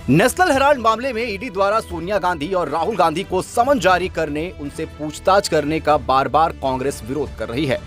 National Herald मामले में ED द्वारा सोनिया गांधी और राहुल गांधी को समन जारी करने, उनसे पूछताछ करने का बार बार कांग्रेस विरोध कर रही है।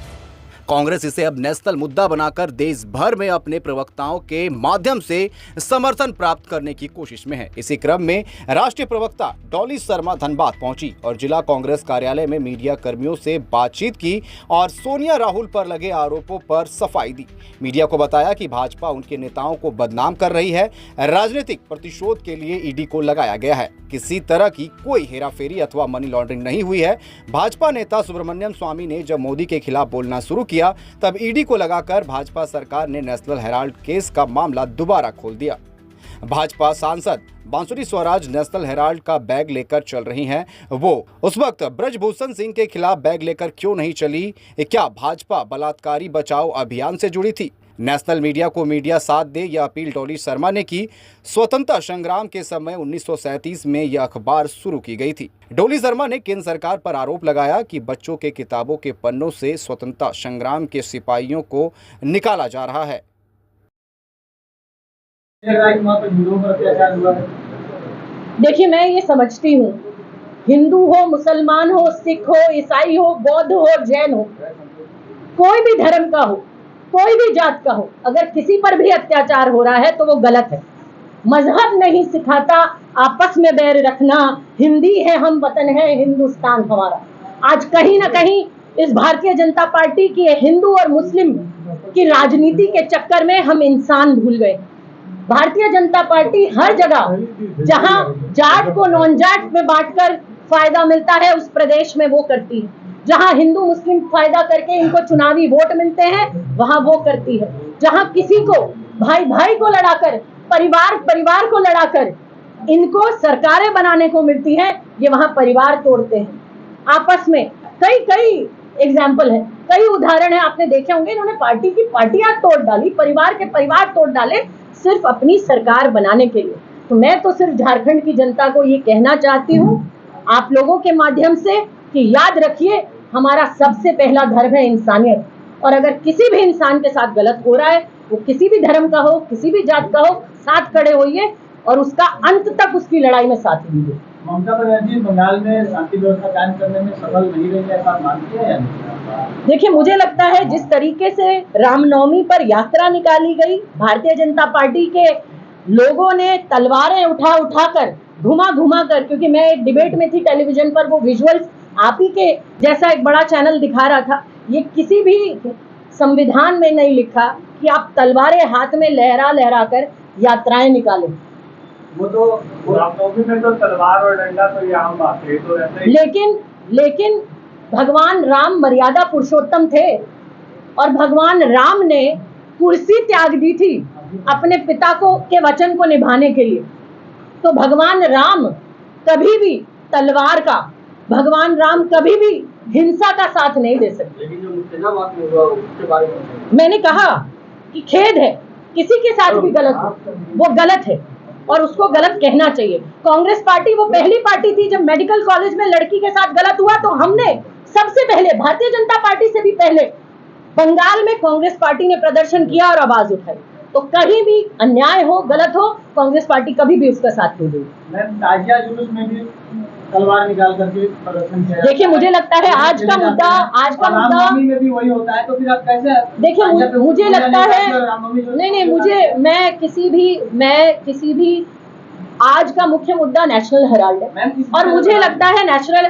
कांग्रेस इसे अब नेशनल मुद्दा बनाकर देश भर में अपने प्रवक्ताओं के माध्यम से समर्थन प्राप्त करने की कोशिश में है। इसी क्रम में राष्ट्रीय प्रवक्ता डॉली शर्मा धनबाद पहुंची और जिला कांग्रेस कार्यालय में मीडिया कर्मियों से बातचीत की और सोनिया राहुल पर लगे आरोपों पर सफाई दी। मीडिया को बताया कि भाजपा उनके नेताओं को बदनाम कर रही है। राजनीतिक प्रतिशोध के लिए ईडी को लगाया गया है। किसी तरह की कोई हेराफेरी अथवा मनी लॉन्ड्रिंग नहीं हुई है। भाजपा नेता सुब्रमण्यम स्वामी ने जब मोदी के खिलाफ बोलना शुरू किया, तब ईडी को लगाकर भाजपा सरकार ने नेशनल हेराल्ड केस का मामला दोबारा खोल दिया। भाजपा सांसद बांसुरी स्वराज नेशनल हेराल्ड का बैग लेकर चल रही हैं। वो उस वक्त ब्रजभूषण सिंह के खिलाफ बैग लेकर क्यों नहीं चली? क्या भाजपा बलात्कारी बचाओ अभियान से जुड़ी थी? नेशनल मीडिया को मीडिया साथ दे, यह अपील डॉली शर्मा ने की। स्वतंत्रता संग्राम के समय 1937 में यह अखबार शुरू की गई थी। डॉली शर्मा ने केंद्र सरकार पर आरोप लगाया कि बच्चों के किताबों के पन्नों से स्वतंत्रता संग्राम के सिपाहियों को निकाला जा रहा है। देखिए, मैं ये समझती हूँ, हिंदू हो, मुसलमान हो, सिख हो, ईसाई हो, बौद्ध हो, जैन हो, कोई भी धर्म का हो, कोई भी जात का हो, अगर किसी पर भी अत्याचार हो रहा है तो वो गलत है। मजहब नहीं सिखाता आपस में बैर रखना। हिंदी है हम, वतन है हिंदुस्तान हमारा। आज कहीं ना कहीं इस भारतीय जनता पार्टी की हिंदू और मुस्लिम की राजनीति के चक्कर में हम इंसान भूल गए। भारतीय जनता पार्टी हर जगह जहां जाट को नॉन जाट में बांटकर फायदा मिलता है, उस प्रदेश में वो करती है। जहां हिंदू मुस्लिम फायदा करके इनको चुनावी वोट मिलते हैं, वहां वो करती है। जहां किसी को भाई भाई को लड़ाकर, परिवार परिवार को लड़ाकर इनको सरकारें बनाने को मिलती है, ये वहां परिवार तोड़ते हैं आपस में। कई एग्जाम्पल है, कई उदाहरण है, आपने देखे होंगे। इन्होंने पार्टी की पार्टियां तोड़ डाली, परिवार के परिवार तोड़ डाले, सिर्फ अपनी सरकार बनाने के लिए। तो मैं तो सिर्फ झारखंड की जनता को ये कहना चाहती हूँ, आप लोगों के माध्यम से, कि याद रखिए, हमारा सबसे पहला धर्म है इंसानियत। और अगर किसी भी इंसान के साथ गलत हो रहा है, वो किसी भी धर्म का हो, किसी भी जात का हो, साथ खड़े होइए और उसका अंत तक उसकी लड़ाई में साथ दीजिए। ममता बनर्जी बंगाल में शांति व्यवस्था कायम करने में सफल नहीं रही है, ऐसा मानती है या नहीं? देखिए, मुझे लगता है जिस तरीके से रामनवमी पर यात्रा निकाली गई, भारतीय जनता पार्टी के लोगों ने तलवारें उठा कर, घुमा कर, क्योंकि मैं एक डिबेट में थी टेलीविजन पर, वो विजुअल्स आप ही के जैसा एक बड़ा चैनल दिखा रहा था। ये किसी भी संविधान में नहीं लिखा कि आप तलवारें हाथ में लहरा कर यात्राएं निकालें। वो तो रामनवमी में तो तलवार और डंडा तो ये आम बात है, तो रहता ही। लेकिन भगवान राम मर्यादा पुरुषोत्तम थे और भगवान राम ने कुर्सी त्याग दी थी अपने पिता को के वचन को निभाने के लिए। तो भगवान राम कभी भी तलवार का, भगवान राम कभी भी हिंसा का साथ नहीं दे सकते। लेकिन जो मुर्शिदाबाद में हुआ उसके बारे में मैंने कहा कि खेद है, किसी के साथ भी गलत हो, वो गलत है और उसको गलत कहना चाहिए। कांग्रेस पार्टी वो पहली पार्टी थी, जब मेडिकल कॉलेज में लड़की के साथ गलत हुआ तो हमने सबसे पहले, भारतीय जनता पार्टी से भी पहले, बंगाल में कांग्रेस पार्टी ने प्रदर्शन किया और आवाज उठाई। तो कहीं भी अन्याय हो, गलत हो, कांग्रेस पार्टी कभी भी उसका साथ नहीं देगी। ताजिया जुलूस में भी तलवार निकाल करके प्रदर्शन किया। देखिए, मुझे लगता है आज का मुद्दा में भी वही होता है, तो फिर आप कैसे? देखिए, मुझे लगता है नहीं, मैं किसी भी आज का मुख्य मुद्दा नेशनल हेराल्ड है और मुझे लगता है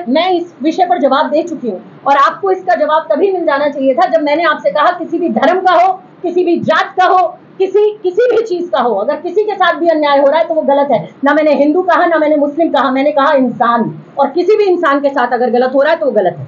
मैं इस विषय पर जवाब दे चुकी हूँ और आपको इसका जवाब तभी मिल जाना चाहिए था जब मैंने आपसे कहा किसी भी धर्म का हो, किसी भी जात का हो, किसी भी चीज का हो, अगर किसी के साथ भी अन्याय हो रहा है तो वो गलत है। ना मैंने हिंदू कहा, ना मैंने मुस्लिम कहा, मैंने कहा इंसान। और किसी भी इंसान के साथ अगर गलत हो रहा है तो वो गलत है।